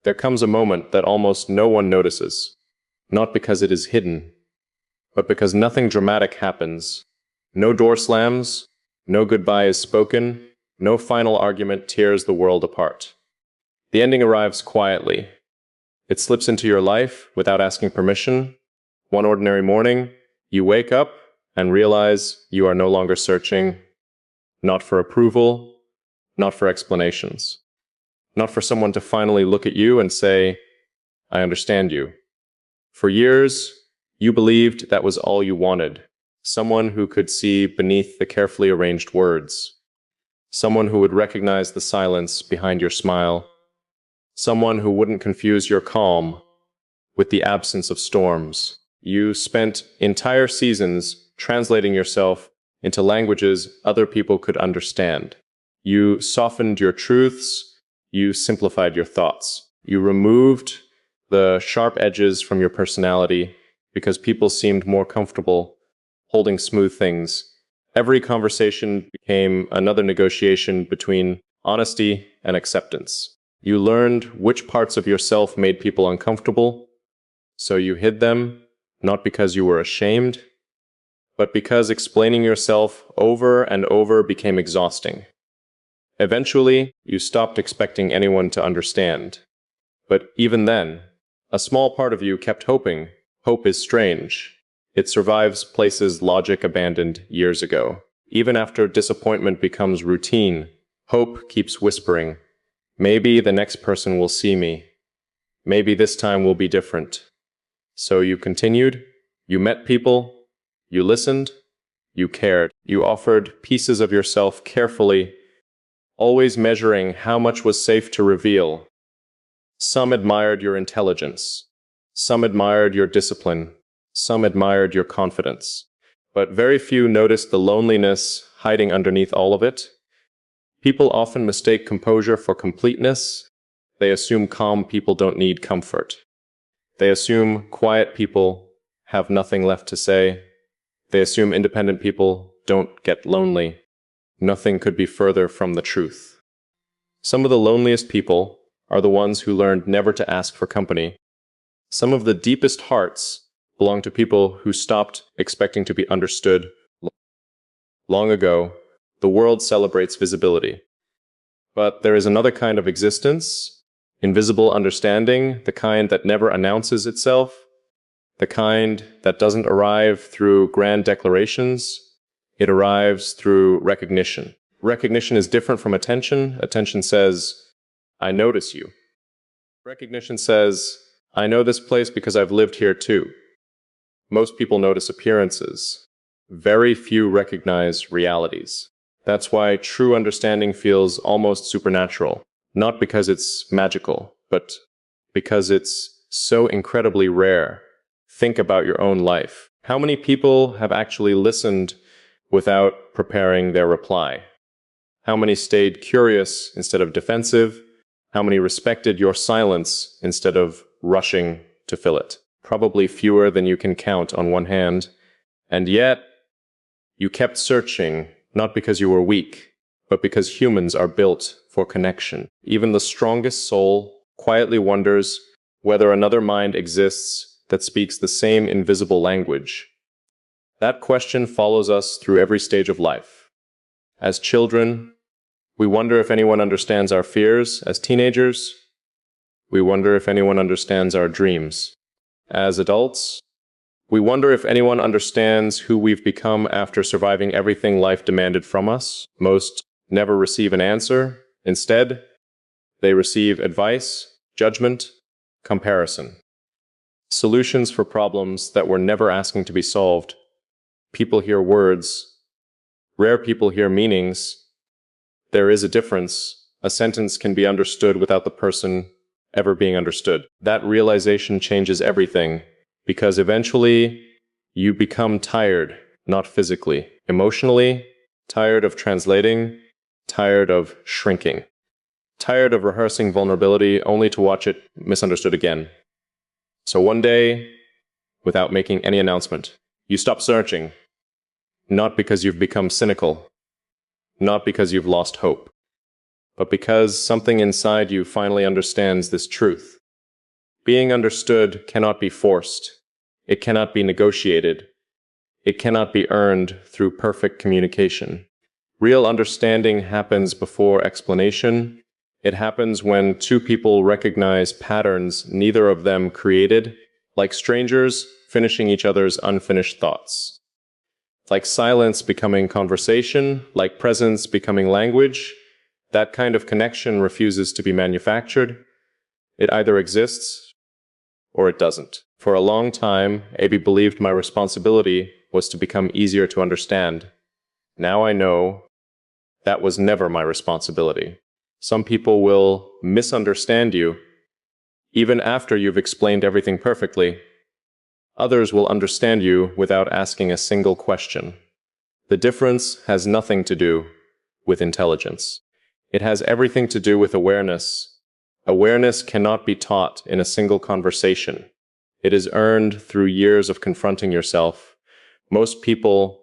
There comes a moment that almost no one notices, not because it is hidden, but because nothing dramatic happens. No door slams, no goodbye is spoken, no final argument tears the world apart. The ending arrives quietly. It slips into your life without asking permission. One ordinary morning, you wake up and realize you are no longer searching, not for approval, not for explanations, not for someone to finally look at you and say, I understand you. For years, you believed that was all you wanted, someone who could see beneath the carefully arranged words, someone who would recognize the silence behind your smile, someone who wouldn't confuse your calm with the absence of storms. You spent entire seasons translating yourself into languages other people could understand. You softened your truths, you simplified your thoughts. You removed the sharp edges from your personality because people seemed more comfortable holding smooth things. Every conversation became another negotiation between honesty and acceptance. You learned which parts of yourself made people uncomfortable, so you hid them, not because you were ashamed, but because explaining yourself over and over became exhausting. Eventually, you stopped expecting anyone to understand. But even then, a small part of you kept hoping. Hope is strange. It survives places logic abandoned years ago. Even after disappointment becomes routine, hope keeps whispering, maybe the next person will see me. Maybe this time will be different. So you continued, you met people, you listened, you cared. You offered pieces of yourself carefully, always measuring how much was safe to reveal. Some admired your intelligence. Some admired your discipline. Some admired your confidence. But very few noticed the loneliness hiding underneath all of it. People often mistake composure for completeness. They assume calm people don't need comfort. They assume quiet people have nothing left to say. They assume independent people don't get lonely. Nothing could be further from the truth. Some of the loneliest people are the ones who learned never to ask for company. Some of the deepest hearts belong to people who stopped expecting to be understood. Long ago, the world celebrates visibility. But there is another kind of existence, invisible understanding, the kind that never announces itself, the kind that doesn't arrive through grand declarations. It arrives through recognition. Recognition is different from attention. Attention says, I notice you. Recognition says, I know this place because I've lived here too. Most people notice appearances. Very few recognize realities. That's why true understanding feels almost supernatural. Not because it's magical, but because it's so incredibly rare. Think about your own life. How many people have actually listened without preparing their reply? How many stayed curious instead of defensive? How many respected your silence instead of rushing to fill it? Probably fewer than you can count on one hand. And yet, you kept searching, not because you were weak, but because humans are built for connection. Even the strongest soul quietly wonders whether another mind exists that speaks the same invisible language. That question follows us through every stage of life. As children, we wonder if anyone understands our fears. As teenagers, we wonder if anyone understands our dreams. As adults, we wonder if anyone understands who we've become after surviving everything life demanded from us. Most never receive an answer. Instead, they receive advice, judgment, comparison. Solutions for problems that were never asking to be solved. People hear words. Rare people hear meanings. There is a difference. A sentence can be understood without the person ever being understood. That realization changes everything, because eventually you become tired, not physically, emotionally, tired of translating, tired of shrinking, tired of rehearsing vulnerability only to watch it misunderstood again. So one day, without making any announcement, you stop searching, not because you've become cynical, not because you've lost hope, but because something inside you finally understands this truth. Being understood cannot be forced. It cannot be negotiated. It cannot be earned through perfect communication. Real understanding happens before explanation. It happens when two people recognize patterns neither of them created, like strangers finishing each other's unfinished thoughts. Like silence becoming conversation, like presence becoming language. That kind of connection refuses to be manufactured. It either exists or it doesn't. For a long time, AB believed my responsibility was to become easier to understand. Now I know that was never my responsibility. Some people will misunderstand you even after you've explained everything perfectly. Others will understand you without asking a single question. The difference has nothing to do with intelligence. It has everything to do with awareness. Awareness cannot be taught in a single conversation. It is earned through years of confronting yourself. Most people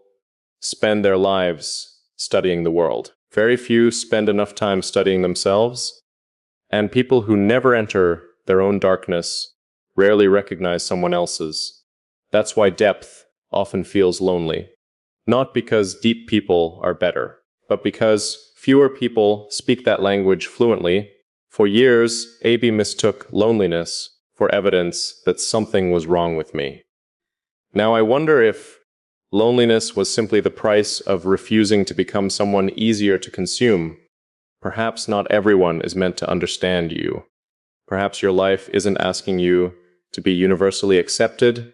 spend their lives studying the world. Very few spend enough time studying themselves, and people who never enter their own darkness rarely recognize someone else's. That's why depth often feels lonely. Not because deep people are better, but because fewer people speak that language fluently. For years, AB mistook loneliness for evidence that something was wrong with me. Now I wonder if loneliness was simply the price of refusing to become someone easier to consume. Perhaps not everyone is meant to understand you. Perhaps your life isn't asking you to be universally accepted.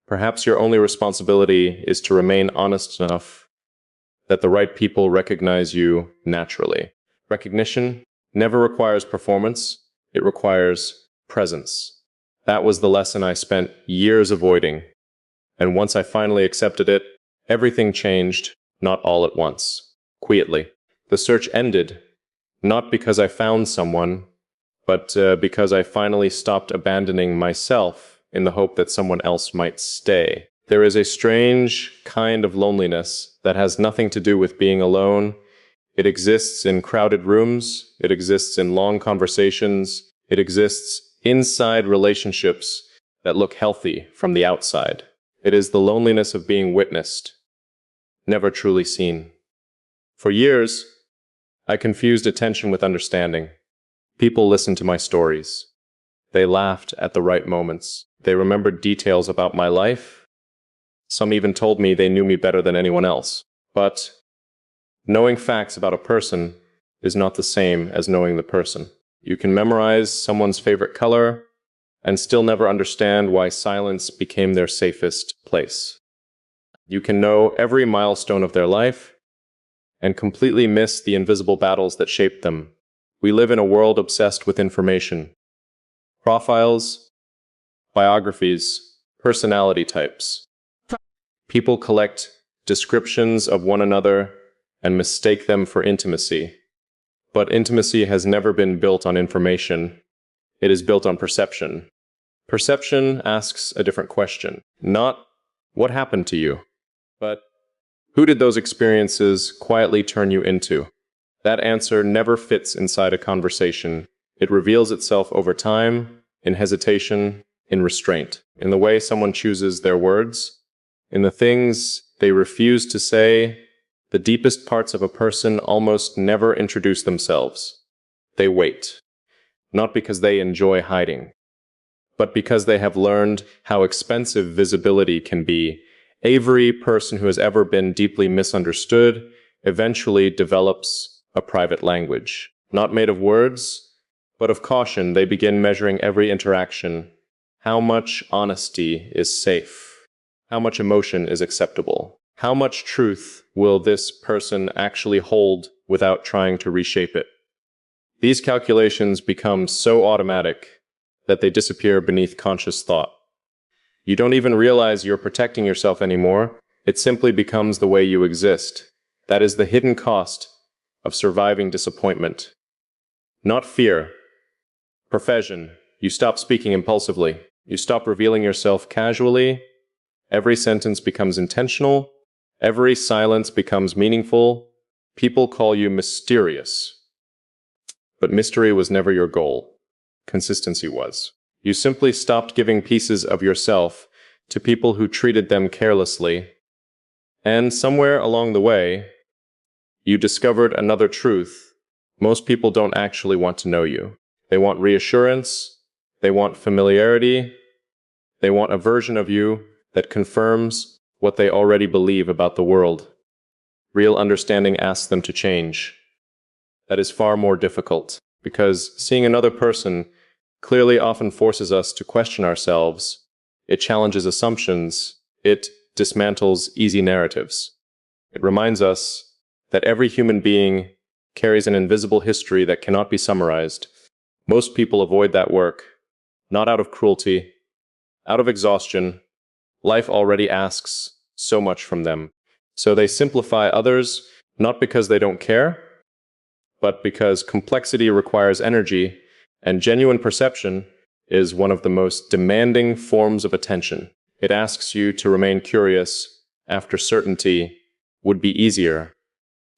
Perhaps your only responsibility is to remain honest enough that the right people recognize you naturally. Recognition never requires performance. It requires presence. That was the lesson I spent years avoiding. And once I finally accepted it, everything changed, not all at once, quietly. The search ended, not because I found someone, but because I finally stopped abandoning myself in the hope that someone else might stay. There is a strange kind of loneliness that has nothing to do with being alone. It exists in crowded rooms. It exists in long conversations. It exists inside relationships that look healthy from the outside. It is the loneliness of being witnessed, never truly seen. For years, I confused attention with understanding. People listened to my stories. They laughed at the right moments. They remembered details about my life. Some even told me they knew me better than anyone else. But knowing facts about a person is not the same as knowing the person. You can memorize someone's favorite color and still never understand why silence became their safest place. You can know every milestone of their life and completely miss the invisible battles that shaped them. We live in a world obsessed with information. Profiles, biographies, personality types. People collect descriptions of one another and mistake them for intimacy. But intimacy has never been built on information. It is built on perception. Perception asks a different question. Not, what happened to you? But, who did those experiences quietly turn you into? That answer never fits inside a conversation. It reveals itself over time, in hesitation, in restraint, in the way someone chooses their words, in the things they refuse to say. The deepest parts of a person almost never introduce themselves. They wait, not because they enjoy hiding, but because they have learned how expensive visibility can be. Every person who has ever been deeply misunderstood eventually develops a private language. Not made of words, but of caution. They begin measuring every interaction. How much honesty is safe? How much emotion is acceptable? How much truth will this person actually hold without trying to reshape it? These calculations become so automatic that they disappear beneath conscious thought. You don't even realize you're protecting yourself anymore. It simply becomes the way you exist. That is the hidden cost of surviving disappointment. Not fear. Profession. You stop speaking impulsively. You stop revealing yourself casually. Every sentence becomes intentional. Every silence becomes meaningful. People call you mysterious. But mystery was never your goal. Consistency was. You simply stopped giving pieces of yourself to people who treated them carelessly, and somewhere along the way, you discovered another truth. Most people don't actually want to know you. They want reassurance, they want familiarity, they want a version of you that confirms what they already believe about the world. Real understanding asks them to change. That is far more difficult, because seeing another person clearly often forces us to question ourselves. It challenges assumptions. It dismantles easy narratives. It reminds us that every human being carries an invisible history that cannot be summarized. Most people avoid that work, not out of cruelty, out of exhaustion. Life already asks so much from them. So they simplify others, not because they don't care, but because complexity requires energy, and genuine perception is one of the most demanding forms of attention. It asks you to remain curious after certainty would be easier,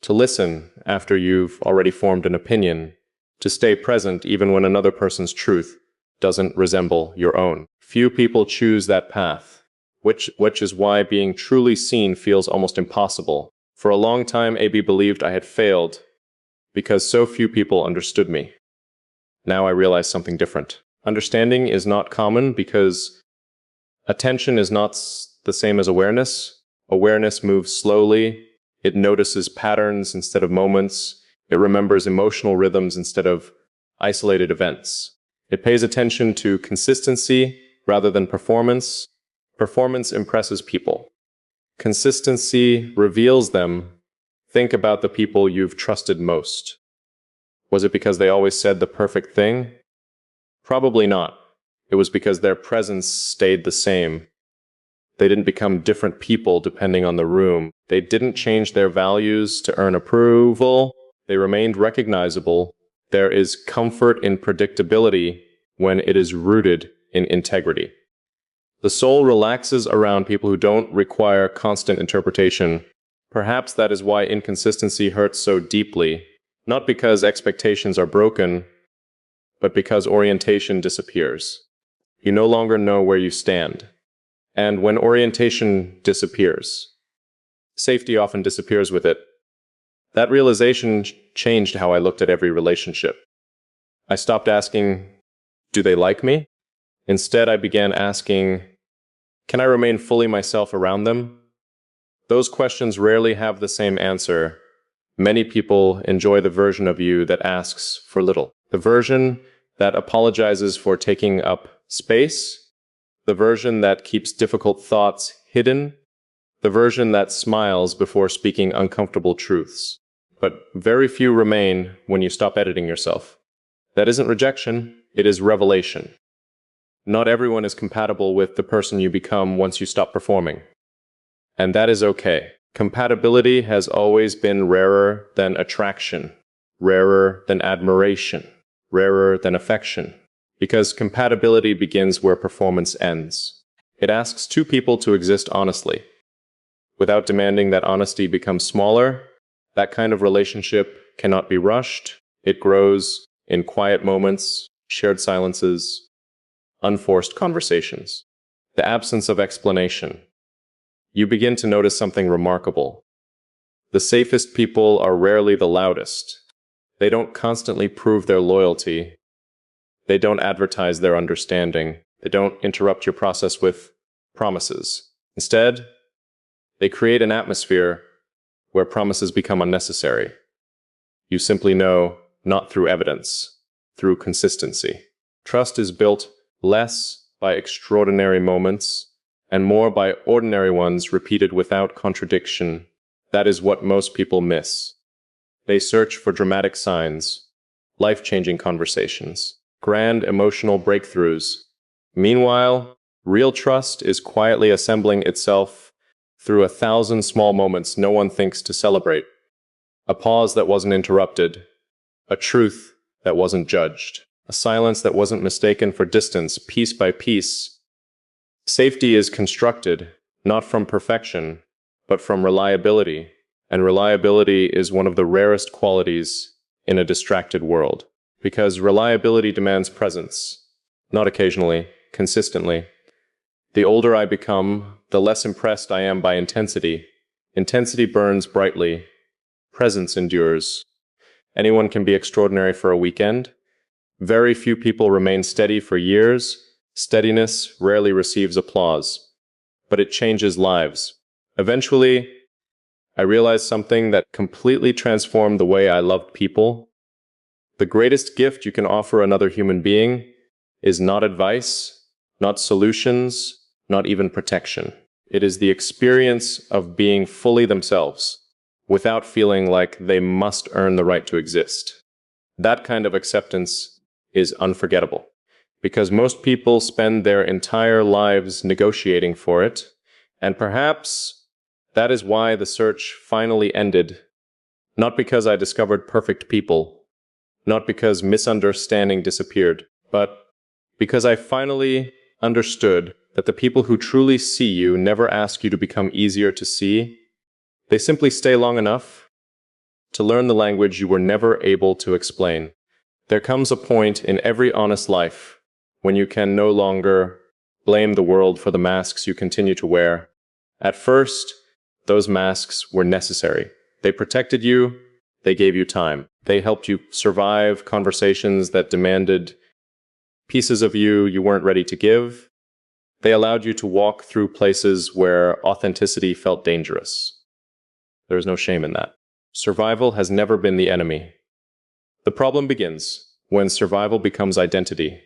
to listen after you've already formed an opinion, to stay present even when another person's truth doesn't resemble your own. Few people choose that path, which is why being truly seen feels almost impossible. For a long time, AB believed I had failed because so few people understood me. Now I realize something different. Understanding is not common because attention is not the same as awareness. Awareness moves slowly. It notices patterns instead of moments. It remembers emotional rhythms instead of isolated events. It pays attention to consistency rather than performance. Performance impresses people. Consistency reveals them. Think about the people you've trusted most. Was it because they always said the perfect thing? Probably not. It was because their presence stayed the same. They didn't become different people depending on the room. They didn't change their values to earn approval. They remained recognizable. There is comfort in predictability when it is rooted in integrity. The soul relaxes around people who don't require constant interpretation. Perhaps that is why inconsistency hurts so deeply, not because expectations are broken, but because orientation disappears. You no longer know where you stand. And when orientation disappears, safety often disappears with it. That realization changed how I looked at every relationship. I stopped asking, do they like me? Instead, I began asking, can I remain fully myself around them? Those questions rarely have the same answer. Many people enjoy the version of you that asks for little, the version that apologizes for taking up space, the version that keeps difficult thoughts hidden, the version that smiles before speaking uncomfortable truths. But very few remain when you stop editing yourself. That isn't rejection, it is revelation. Not everyone is compatible with the person you become once you stop performing. And that is okay. Compatibility has always been rarer than attraction, rarer than admiration, rarer than affection. Because compatibility begins where performance ends. It asks two people to exist honestly. Without demanding that honesty become smaller, that kind of relationship cannot be rushed. It grows in quiet moments, shared silences, unforced conversations. The absence of explanation. You begin to notice something remarkable. The safest people are rarely the loudest. They don't constantly prove their loyalty. They don't advertise their understanding. They don't interrupt your process with promises. Instead, they create an atmosphere where promises become unnecessary. You simply know, not through evidence, through consistency. Trust is built less by extraordinary moments and more by ordinary ones repeated without contradiction. That is what most people miss. They search for dramatic signs, life-changing conversations, grand emotional breakthroughs. Meanwhile, real trust is quietly assembling itself through 1,000 small moments no one thinks to celebrate. A pause that wasn't interrupted, a truth that wasn't judged, a silence that wasn't mistaken for distance, piece by piece. Safety is constructed not from perfection, but from reliability, and reliability is one of the rarest qualities in a distracted world. Because reliability demands presence, not occasionally, consistently. The older I become, the less impressed I am by intensity. Intensity burns brightly. Presence endures. Anyone can be extraordinary for a weekend. Very few people remain steady for years. Steadiness rarely receives applause, but it changes lives. Eventually, I realized something that completely transformed the way I loved people. The greatest gift you can offer another human being is not advice, not solutions, not even protection. It is the experience of being fully themselves, without feeling like they must earn the right to exist. That kind of acceptance is unforgettable, because most people spend their entire lives negotiating for it, and perhaps that is why the search finally ended. Not because I discovered perfect people, not because misunderstanding disappeared, but because I finally understood that the people who truly see you never ask you to become easier to see. They simply stay long enough to learn the language you were never able to explain. There comes a point in every honest life when you can no longer blame the world for the masks you continue to wear. At first, those masks were necessary. They protected you, they gave you time. They helped you survive conversations that demanded pieces of you you weren't ready to give. They allowed you to walk through places where authenticity felt dangerous. There is no shame in that. Survival has never been the enemy. The problem begins when survival becomes identity,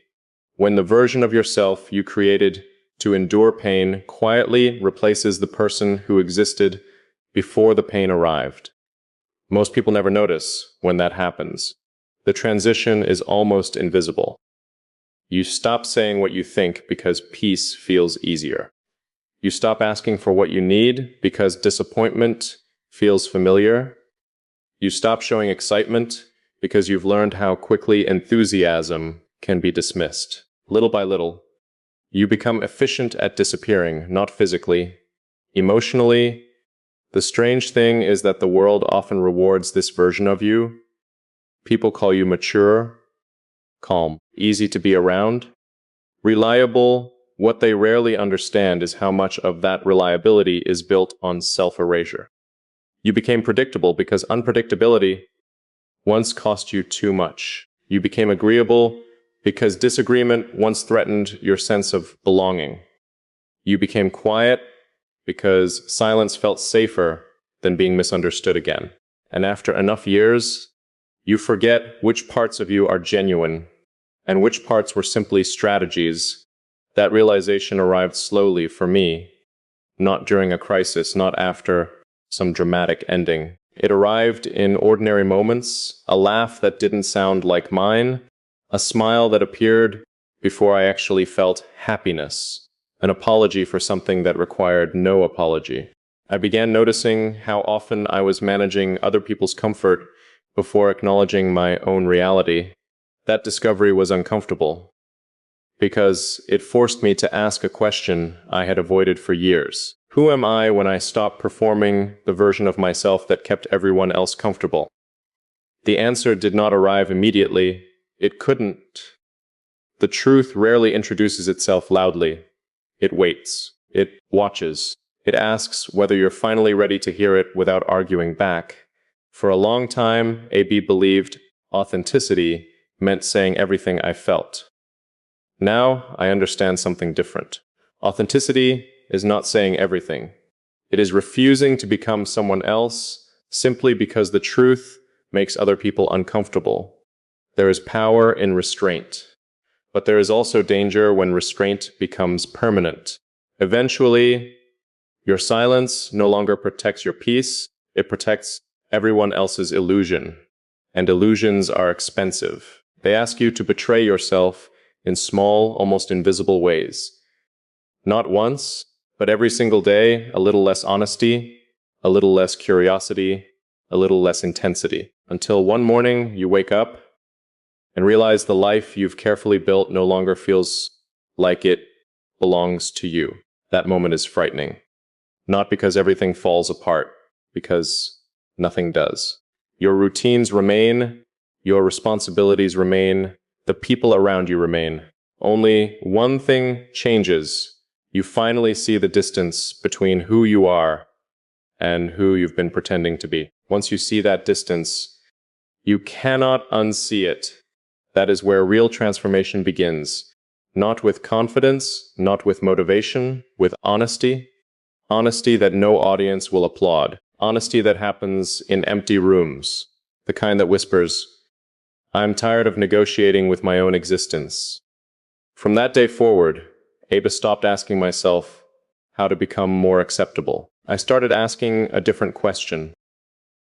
when the version of yourself you created to endure pain quietly replaces the person who existed before the pain arrived. Most people never notice when that happens. The transition is almost invisible. You stop saying what you think because peace feels easier. You stop asking for what you need because disappointment feels familiar. You stop showing excitement because you've learned how quickly enthusiasm can be dismissed. Little by little, you become efficient at disappearing, not physically, emotionally. The strange thing is that the world often rewards this version of you. People call you mature, calm, easy to be around, reliable. What they rarely understand is how much of that reliability is built on self-erasure. You became predictable because unpredictability once cost you too much. You became agreeable because disagreement once threatened your sense of belonging. You became quiet because silence felt safer than being misunderstood again. And after enough years, you forget which parts of you are genuine and which parts were simply strategies. That realization arrived slowly for me, not during a crisis, not after some dramatic ending. It arrived in ordinary moments, a laugh that didn't sound like mine, a smile that appeared before I actually felt happiness, an apology for something that required no apology. I began noticing how often I was managing other people's comfort before acknowledging my own reality. That discovery was uncomfortable because it forced me to ask a question I had avoided for years. Who am I when I stop performing the version of myself that kept everyone else comfortable? The answer did not arrive immediately. It couldn't. The truth rarely introduces itself loudly. It waits. It watches. It asks whether you're finally ready to hear it without arguing back. For a long time, AB believed authenticity meant saying everything I felt. Now, I understand something different. Authenticity is not saying everything. It is refusing to become someone else simply because the truth makes other people uncomfortable. There is power in restraint, but there is also danger when restraint becomes permanent. Eventually, your silence no longer protects your peace, it protects everyone else's illusion. And illusions are expensive. They ask you to betray yourself in small, almost invisible ways. Not once, but every single day, a little less honesty, a little less curiosity, a little less intensity. Until one morning you wake up and realize the life you've carefully built no longer feels like it belongs to you. That moment is frightening. Not because everything falls apart, because nothing does. Your routines remain, Your responsibilities remain. The people around you remain. Only one thing changes. You finally see the distance between who you are and who you've been pretending to be. Once you see that distance, you cannot unsee it. That is where real transformation begins. Not with confidence, not with motivation, with honesty. Honesty that no audience will applaud. Honesty that happens in empty rooms. The kind that whispers, "I'm tired of negotiating with my own existence." From that day forward, Abe stopped asking myself how to become more acceptable. I started asking a different question.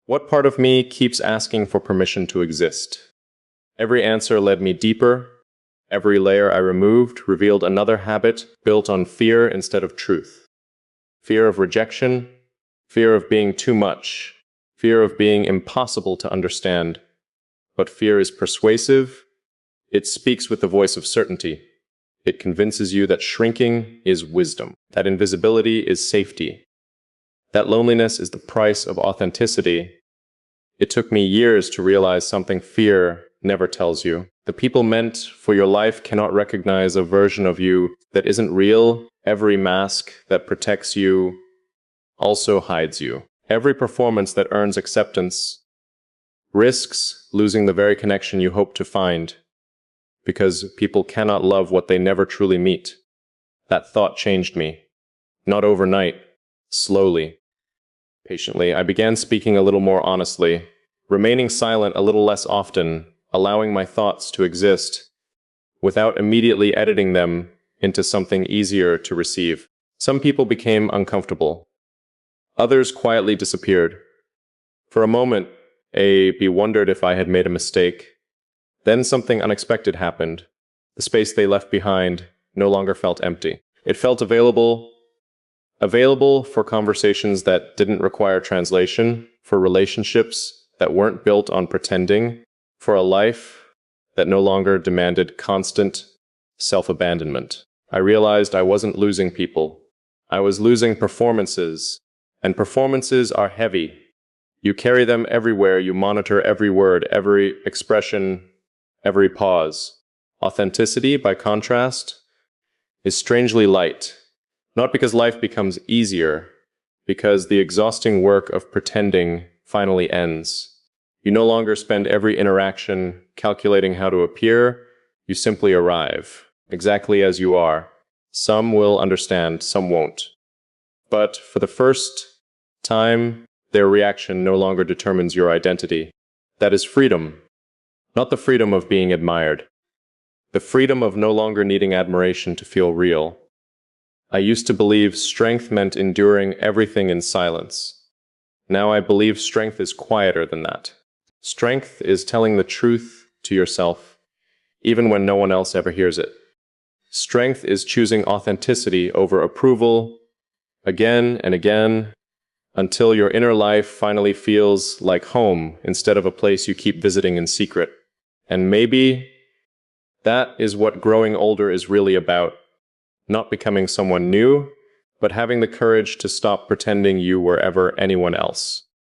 What part of me keeps asking for permission to exist? Every answer led me deeper. Every layer I removed revealed another habit built on fear instead of truth. Fear of rejection, fear of being too much, fear of being impossible to understand. But fear is persuasive. It speaks with the voice of certainty. It convinces you that shrinking is wisdom, that invisibility is safety, that loneliness is the price of authenticity. It took me years to realize something fear never tells you. The people meant for your life cannot recognize a version of you that isn't real. Every mask that protects you also hides you. Every performance that earns acceptance risks losing the very connection you hope to find, because people cannot love what they never truly meet. That thought changed me. Not overnight, slowly, patiently. I began speaking a little more honestly, remaining silent a little less often, allowing my thoughts to exist without immediately editing them into something easier to receive. Some people became uncomfortable. Others quietly disappeared. For a moment, A.B. wondered if I had made a mistake. Then something unexpected happened. The space they left behind no longer felt empty. It felt available for conversations that didn't require translation, for relationships that weren't built on pretending, for a life that no longer demanded constant self-abandonment. I realized I wasn't losing people. I was losing performances, and performances are heavy. You carry them everywhere, you monitor every word, every expression, every pause. Authenticity, by contrast, is strangely light. Not because life becomes easier, because the exhausting work of pretending finally ends. You no longer spend every interaction calculating how to appear. You simply arrive, exactly as you are. Some will understand, some won't. But for the first time, their reaction no longer determines your identity. That is freedom. Not the freedom of being admired. The freedom of no longer needing admiration to feel real. I used to believe strength meant enduring everything in silence. Now I believe strength is quieter than that. Strength is telling the truth to yourself, even when no one else ever hears it. Strength is choosing authenticity over approval, again and again, until your inner life finally feels like home instead of a place you keep visiting in secret. And maybe that is what growing older is really about. Not becoming someone new, but having the courage to stop pretending you were ever anyone else.